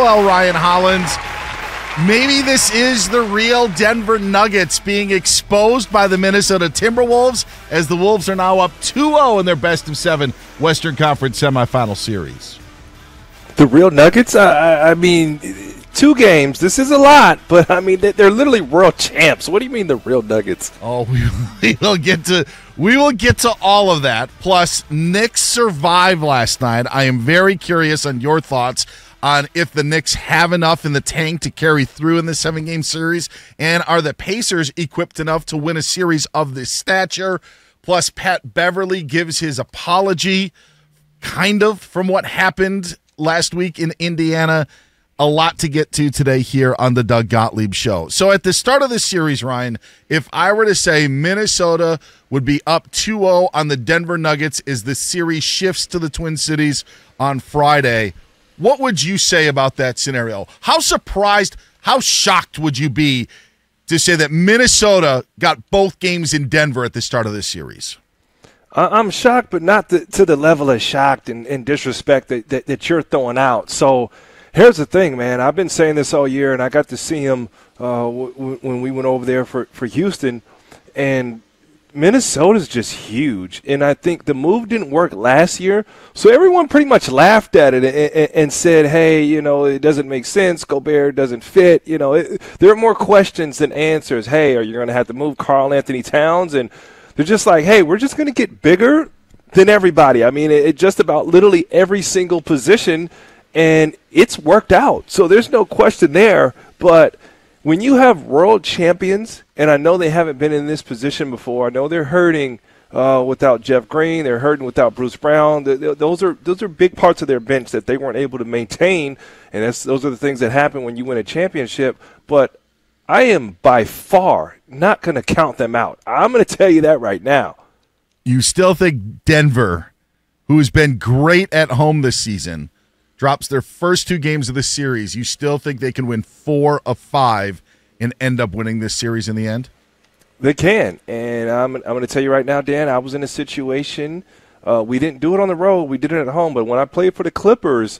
LOL, Ryan Hollins. Maybe this is the real Denver Nuggets being exposed by the Minnesota Timberwolves, as the Wolves are now up 2-0 in their best-of-7 Western Conference semifinal series. The real Nuggets? I mean, 2 games. This is a lot, but I mean, they're literally world champs. What do you mean the real Nuggets? Oh, we will get to all of that. Plus, Knicks survived last night. I am very curious on your thoughts on if the Knicks have enough in the tank to carry through in this 7-game series, and are the Pacers equipped enough to win a series of this stature? Plus, Pat Beverly gives his apology, kind of, from what happened last week in Indiana. A lot to get to today here on the Doug Gottlieb Show. So at the start of this series, Ryan, if I were to say Minnesota would be up 2-0 on the Denver Nuggets as the series shifts to the Twin Cities on Friday, what would you say about that scenario? How surprised, how shocked would you be to say that Minnesota got both games in Denver at the start of this series? I'm shocked, but not to the level of shocked and disrespect that you're throwing out. So here's the thing, man. I've been saying this all year, and I got to see him when we went over there for Houston, and Minnesota's just huge. And I think the move didn't work last year, so everyone pretty much laughed at it and said, hey, it doesn't make sense. Gobert doesn't fit. There are more questions than answers. Hey, are you going to have to move Karl Anthony Towns? And they're just like, hey, we're just going to get bigger than everybody. I mean, it just about literally every single position, and it's worked out. So there's no question there. But when you have world champions, and I know they haven't been in this position before, I know they're hurting without Jeff Green, they're hurting without Bruce Brown. Those are big parts of their bench that they weren't able to maintain, and those are the things that happen when you win a championship. But I am by far not going to count them out. I'm going to tell you that right now. You still think Denver, who's been great at home this season, drops their first 2 games of the series, you still think they can win 4 of 5 and end up winning this series in the end? They can, and I'm going to tell you right now, Dan, I was in a situation, we didn't do it on the road, we did it at home, but when I played for the Clippers,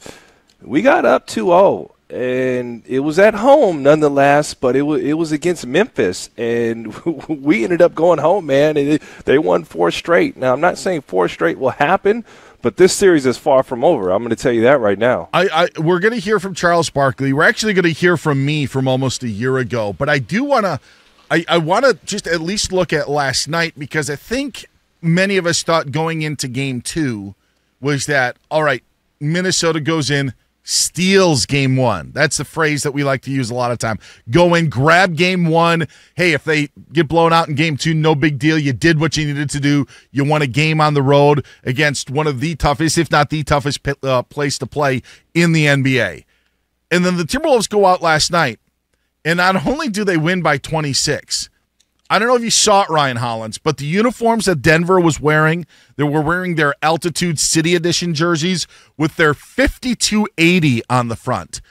we got up 2-0, and it was at home nonetheless, but it was against Memphis, and we ended up going home, man, and they won 4 straight. Now, I'm not saying 4 straight will happen, but this series is far from over. I'm going to tell you that right now. We're going to hear from Charles Barkley. We're actually going to hear from me from almost a year ago. But I do want to I want to just at least look at last night, because I think many of us thought going into Game 2 was that, all right, Minnesota goes in, steals Game 1. That's the phrase that we like to use a lot of time. Go in, grab Game 1. Hey, if they get blown out in Game 2, no big deal. You did what you needed to do. You won a game on the road against one of the toughest, if not the toughest place to play in the NBA. And then the Timberwolves go out last night, and not only do they win by 26, I don't know if you saw it, Ryan Hollins, but the uniforms that Denver was wearing, they were wearing their Altitude City Edition jerseys with their 5280 on the front.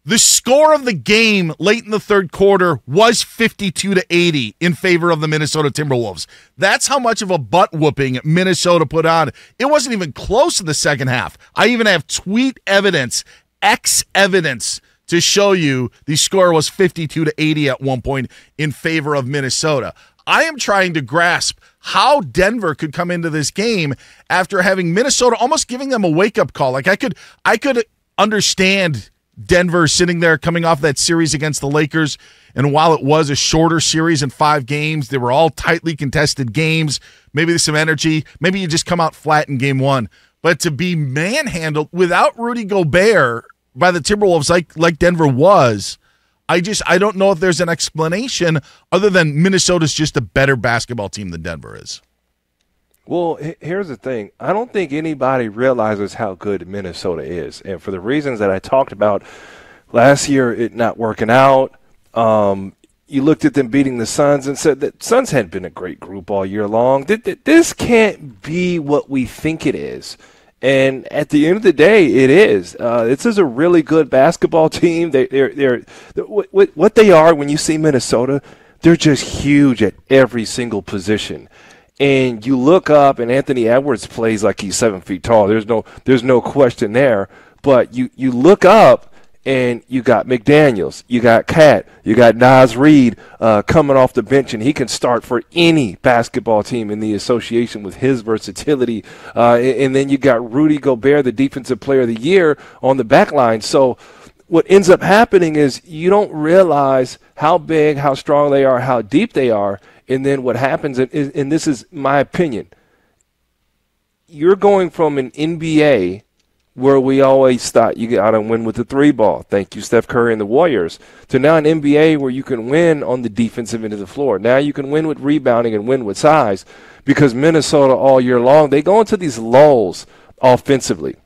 The score of the game late in the third quarter was 52-80 in favor of the Minnesota Timberwolves. That's how much of a butt whooping Minnesota put on. It wasn't even close in the second half. I even have tweet evidence, X evidence, to show you the score was 52-80 at one point in favor of Minnesota. I am trying to grasp how Denver could come into this game after having Minnesota almost giving them a wake-up call. Like I could understand Denver sitting there coming off that series against the Lakers, and while it was a shorter series in 5 games, they were all tightly contested games. Maybe there's some energy. Maybe you just come out flat in Game 1. But to be manhandled without Rudy Gobert by the Timberwolves like Denver was, I don't know if there's an explanation other than Minnesota's just a better basketball team than Denver is. Well, here's the thing. I don't think anybody realizes how good Minnesota is. And for the reasons that I talked about last year, it not working out, you looked at them beating the Suns and said that Suns hadn't been a great group all year long. This can't be what we think it is. And at the end of the day, it is. This is a really good basketball team. They're what they are when you see Minnesota, they're just huge at every single position. And you look up, and Anthony Edwards plays like he's 7 feet tall. There's no question there. But you look up, And you got McDaniels, you got Cat, you got Naz Reid coming off the bench, and he can start for any basketball team in the association with his versatility. And then you got Rudy Gobert, the Defensive Player of the Year, on the back line. So what ends up happening is you don't realize how big, how strong they are, how deep they are. And then what happens, and this is my opinion, you're going from an NBA where we always thought you got to win with the three ball. Thank you, Steph Curry and the Warriors. To now an NBA where you can win on the defensive end of the floor. Now you can win with rebounding and win with size, because Minnesota all year long, they go into these lulls offensively.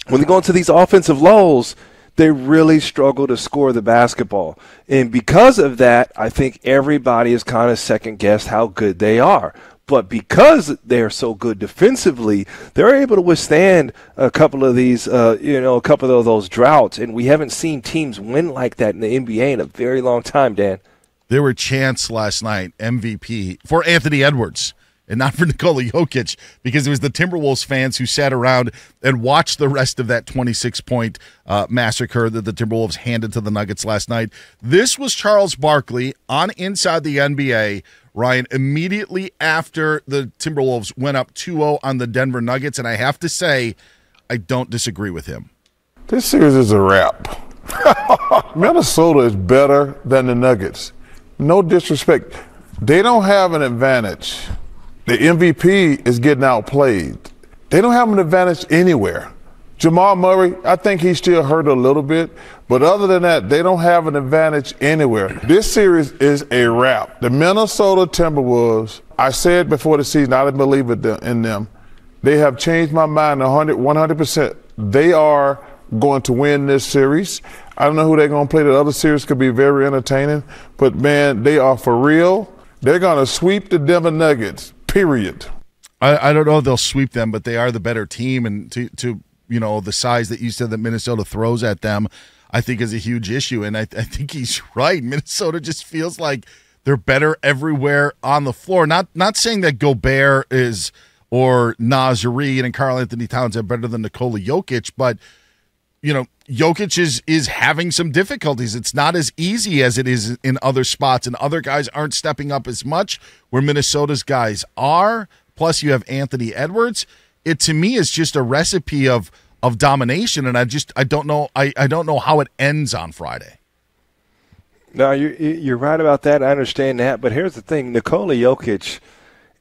When they go into these offensive lulls, they really struggle to score the basketball. And because of that, I think everybody is kind of second-guessed how good they are. But because they're so good defensively, they're able to withstand a couple of these, a couple of those droughts. And we haven't seen teams win like that in the NBA in a very long time, Dan. There were chants last night, MVP, for Anthony Edwards and not for Nikola Jokic, because it was the Timberwolves fans who sat around and watched the rest of that 26-point massacre that the Timberwolves handed to the Nuggets last night. This was Charles Barkley on Inside the NBA, Ryan, immediately after the Timberwolves went up 2-0 on the Denver Nuggets, and I have to say, I don't disagree with him. This series is a wrap. Minnesota is better than the Nuggets. No disrespect. They don't have an advantage. The MVP is getting outplayed. They don't have an advantage anywhere. Jamal Murray, I think he's still hurt a little bit, but other than that, they don't have an advantage anywhere. This series is a wrap. The Minnesota Timberwolves, I said before the season, I didn't believe in them. They have changed my mind 100%. They are going to win this series. I don't know who they're going to play. The other series could be very entertaining, but man, they are for real. They're going to sweep the Denver Nuggets, period. I don't know if they'll sweep them, but they are the better team, and to the size that you said that Minnesota throws at them, I think is a huge issue. And I think he's right. Minnesota just feels like they're better everywhere on the floor. Not saying that Gobert is or Naz Reid and Karl Anthony Towns are better than Nikola Jokic, but Jokic is having some difficulties. It's not as easy as it is in other spots, and other guys aren't stepping up as much where Minnesota's guys are. Plus you have Anthony Edwards. It to me is just a recipe of domination, and I don't know how it ends on Friday. No, you're right about that. I understand that, but here's the thing: Nikola Jokic,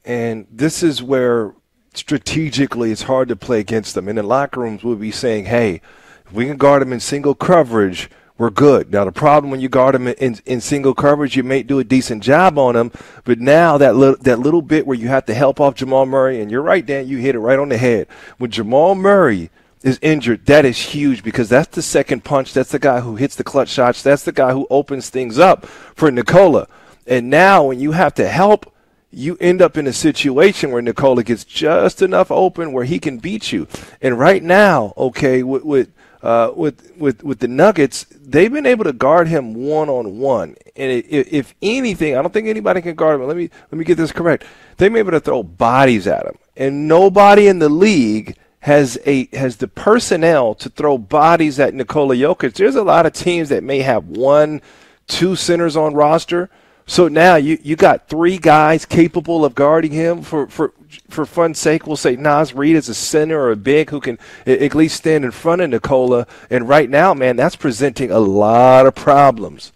and this is where strategically it's hard to play against them. In the locker rooms, we'll be saying, "Hey, if we can guard him in single coverage, we're good." Now, the problem when you guard him in single coverage, you may do a decent job on him, but now that little bit where you have to help off Jamal Murray, and you're right, Dan, you hit it right on the head. When Jamal Murray is injured, that is huge, because that's the second punch. That's the guy who hits the clutch shots. That's the guy who opens things up for Nikola. And now when you have to help, you end up in a situation where Nikola gets just enough open where he can beat you. And right now, okay, with the Nuggets, they've been able to guard him one-on-one. And if anything, I don't think anybody can guard him. Let me get this correct. They've been able to throw bodies at him. And nobody in the league has the personnel to throw bodies at Nikola Jokic. There's a lot of teams that may have 1-2 centers on roster. So now you got 3 guys capable of guarding him. For fun's sake, we'll say Naz Reid is a center or a big who can at least stand in front of Nikola. And right now, man, that's presenting a lot of problems.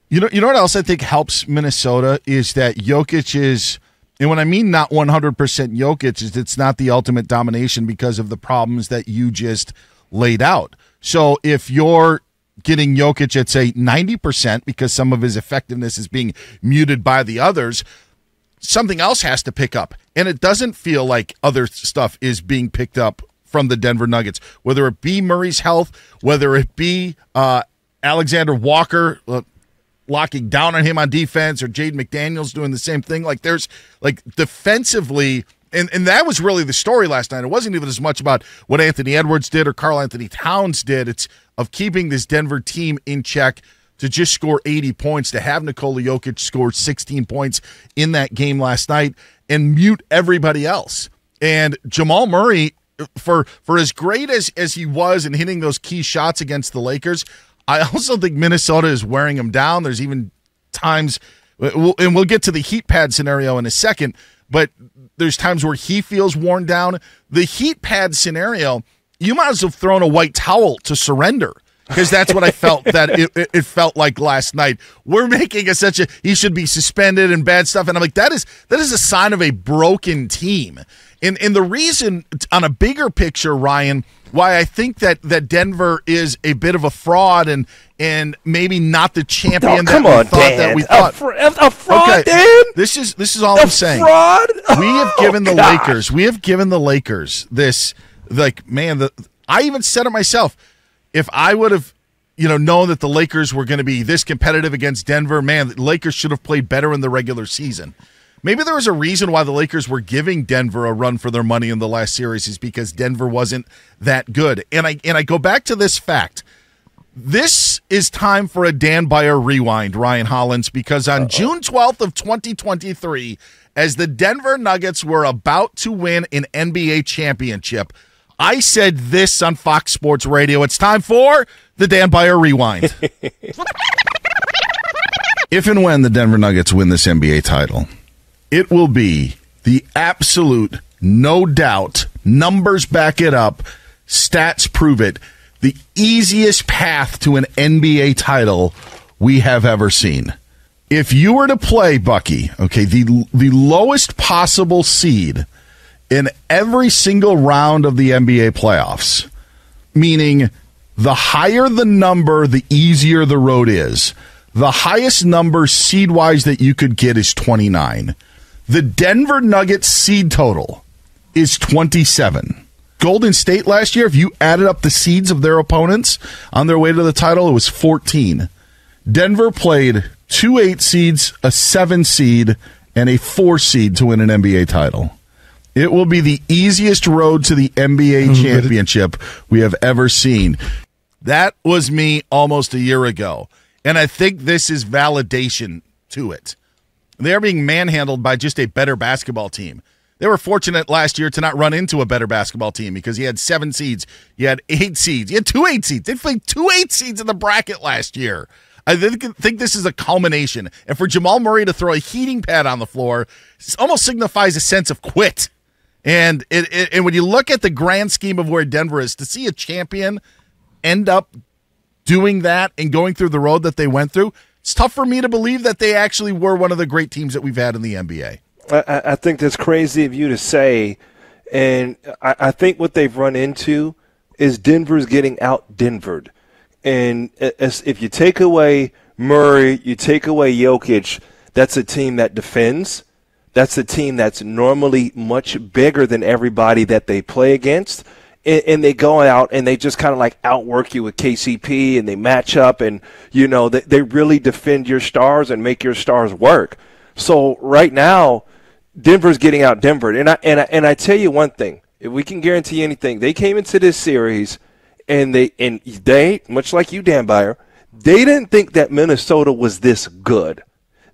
You know what else I think helps Minnesota is that Jokic is, and when I mean not 100% Jokic, is it's not the ultimate domination because of the problems that you just laid out. So if you're getting Jokic at, say, 90% because some of his effectiveness is being muted by the others, something else has to pick up. And it doesn't feel like other stuff is being picked up from the Denver Nuggets, whether it be Murray's health, whether it be Alexander Walker locking down on him on defense, or Jaden McDaniels doing the same thing. Like, there's, like, defensively, and that was really the story last night. It wasn't even as much about what Anthony Edwards did or Karl Anthony Towns did. It's of keeping this Denver team in check to just score 80 points, to have Nikola Jokic score 16 points in that game last night and mute everybody else. And Jamal Murray, for as great as he was in hitting those key shots against the Lakers, I also think Minnesota is wearing him down. There's even times, and we'll get to the heat pad scenario in a second, but there's times where he feels worn down. The heat pad scenario, you might as well have thrown a white towel to surrender, because that's what I felt that it felt like last night. We're making he should be suspended and bad stuff, and I'm like, that is a sign of a broken team. And the reason, on a bigger picture, Ryan, why I think that Denver is a bit of a fraud and maybe not the champion that we thought. A fraud, okay. Dan? This is all I'm saying. Fraud? We have given the Lakers this, like, man, I even said it myself. If I would have, known that the Lakers were going to be this competitive against Denver, man, the Lakers should have played better in the regular season. Maybe there was a reason why the Lakers were giving Denver a run for their money in the last series, is because Denver wasn't that good. And I go back to this fact. This is time for a Dan Beyer rewind, Ryan Hollins, because on June 12th of 2023, as the Denver Nuggets were about to win an NBA championship, I said this on Fox Sports Radio. It's time for the Dan Beyer rewind. If and when the Denver Nuggets win this NBA title, it will be the absolute, no doubt, numbers back it up, stats prove it, the easiest path to an NBA title we have ever seen. If you were to play, Bucky, okay, the lowest possible seed in every single round of the NBA playoffs, meaning the higher the number, the easier the road is. The highest number seed-wise that you could get is 29. The Denver Nuggets seed total is 27. Golden State last year, if you added up the seeds of their opponents on their way to the title, it was 14. Denver played 2 8 seeds, a 7 seed, and a 4 seed to win an NBA title. It will be the easiest road to the NBA championship we have ever seen. That was me almost a year ago, and I think this is validation to it. They're being manhandled by just a better basketball team. They were fortunate last year to not run into a better basketball team, because you had 7 seeds, you had 8 seeds, you had 2 8 seeds. They played 2 8 seeds in the bracket last year. I think this is a culmination. And for Jamal Murray to throw a heating pad on the floor, it almost signifies a sense of quit. And and when you look at the grand scheme of where Denver is, to see a champion end up doing that and going through the road that they went through, it's tough for me to believe that they actually were one of the great teams that we've had in the NBA. I think that's crazy of you to say, and I think what they've run into is Denver's getting out-Denvered. And if you take away Murray, you take away Jokic, that's a team that defends. That's a team that's normally much bigger than everybody that they play against. And they go out and they just kind of like outwork you with KCP, and they match up, and, they really defend your stars and make your stars work. So right now, Denver's getting out Denvered. And I tell you one thing, if we can guarantee anything, they came into this series and they, much like you, Dan Beyer, they didn't think that Minnesota was this good.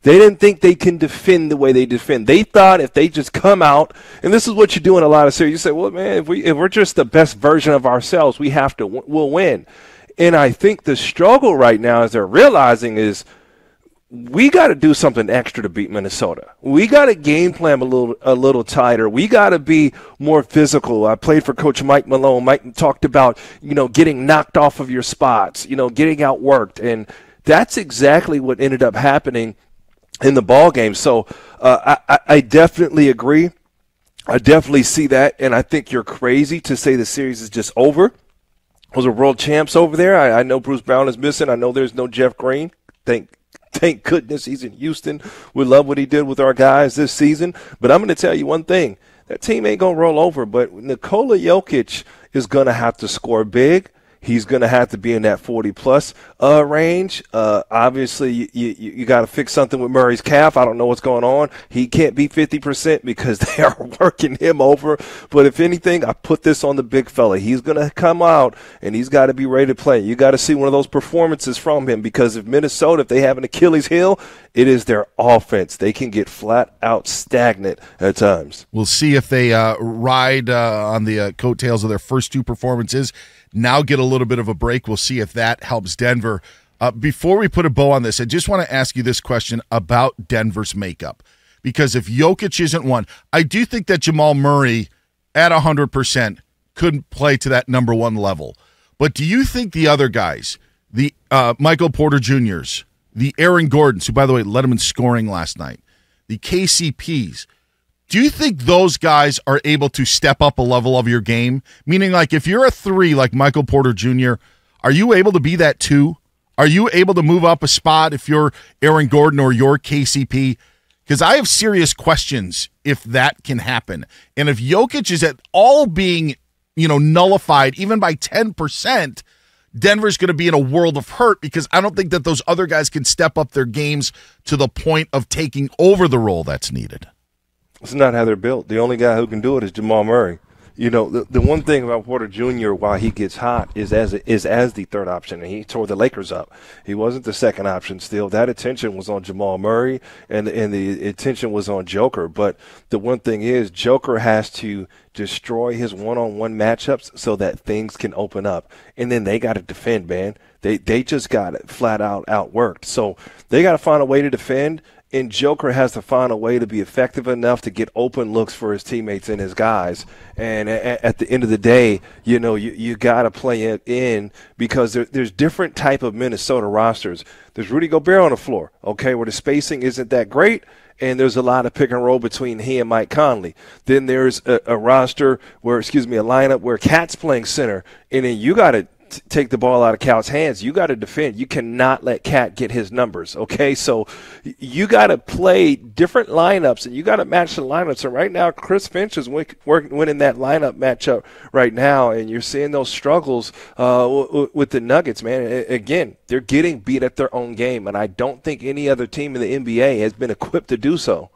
They didn't think they can defend the way they defend. They thought if they just come out, and this is what you do in a lot of series, you say, well, man, if we're just the best version of ourselves, we'll win. And I think the struggle right now, as they're realizing, is we got to do something extra to beat Minnesota. We got to game plan a little tighter. We got to be more physical. I played for Coach Mike Malone. Mike talked about, getting knocked off of your spots, getting outworked. And that's exactly what ended up happening in the ball game. So I definitely agree. I definitely see that, and I think you're crazy to say the series is just over. Those are world champs over there. I know Bruce Brown is missing. I know there's no Jeff Green. Thank goodness he's in Houston. We love what he did with our guys this season. But I'm going to tell you one thing. That team ain't going to roll over, but Nikola Jokic is going to have to score big. He's going to have to be in that 40-plus range. Obviously, you got to fix something with Murray's calf. I don't know what's going on. He can't be 50% because they are working him over. But if anything, I put this on the big fella. He's going to come out, and he's got to be ready to play. You got to see one of those performances from him, because if Minnesota, if they have an Achilles heel, it is their offense. They can get flat out stagnant at times. We'll see if they ride on the coattails of their first 2 performances now get a little bit of a break. We'll see if that helps Denver. Before we put a bow on this, I just want to ask you this question about Denver's makeup. Because if Jokic isn't one, I do think that Jamal Murray at 100% couldn't play to that number one level. But do you think the other guys, the Michael Porter Jr.'s, the Aaron Gordons, who, by the way, led him in scoring last night, the KCPs, do you think those guys are able to step up a level of your game? Meaning, like, if you're a 3 like Michael Porter Jr., are you able to be that 2? Are you able to move up a spot if you're Aaron Gordon or you're KCP? Because I have serious questions if that can happen. And if Jokic is at all being, nullified even by 10%, Denver's going to be in a world of hurt because I don't think that those other guys can step up their games to the point of taking over the role that's needed. It's not how they're built. The only guy who can do it is Jamal Murray. The one thing about Porter Jr. while he gets hot is as the third option, and he tore the Lakers up. He wasn't the second option still. That attention was on Jamal Murray, and the attention was on Joker. But the one thing is Joker has to destroy his one-on-one matchups so that things can open up. And then they got to defend, man. They just got it flat out outworked. So they got to find a way to defend. And Joker has to find a way to be effective enough to get open looks for his teammates and his guys. And at the end of the day, you got to play it in because there's different type of Minnesota rosters. There's Rudy Gobert on the floor, okay, where the spacing isn't that great, and there's a lot of pick and roll between he and Mike Conley. Then there's a lineup where Cat's playing center, and then you got to take the ball out of Cat's hands. You got to defend. You cannot let Cat get his numbers, okay? So you got to play different lineups, and you got to match the lineups. And right now, Chris Finch is winning that lineup matchup right now, and you're seeing those struggles with the Nuggets, man. Again, they're getting beat at their own game, and I don't think any other team in the NBA has been equipped to do so.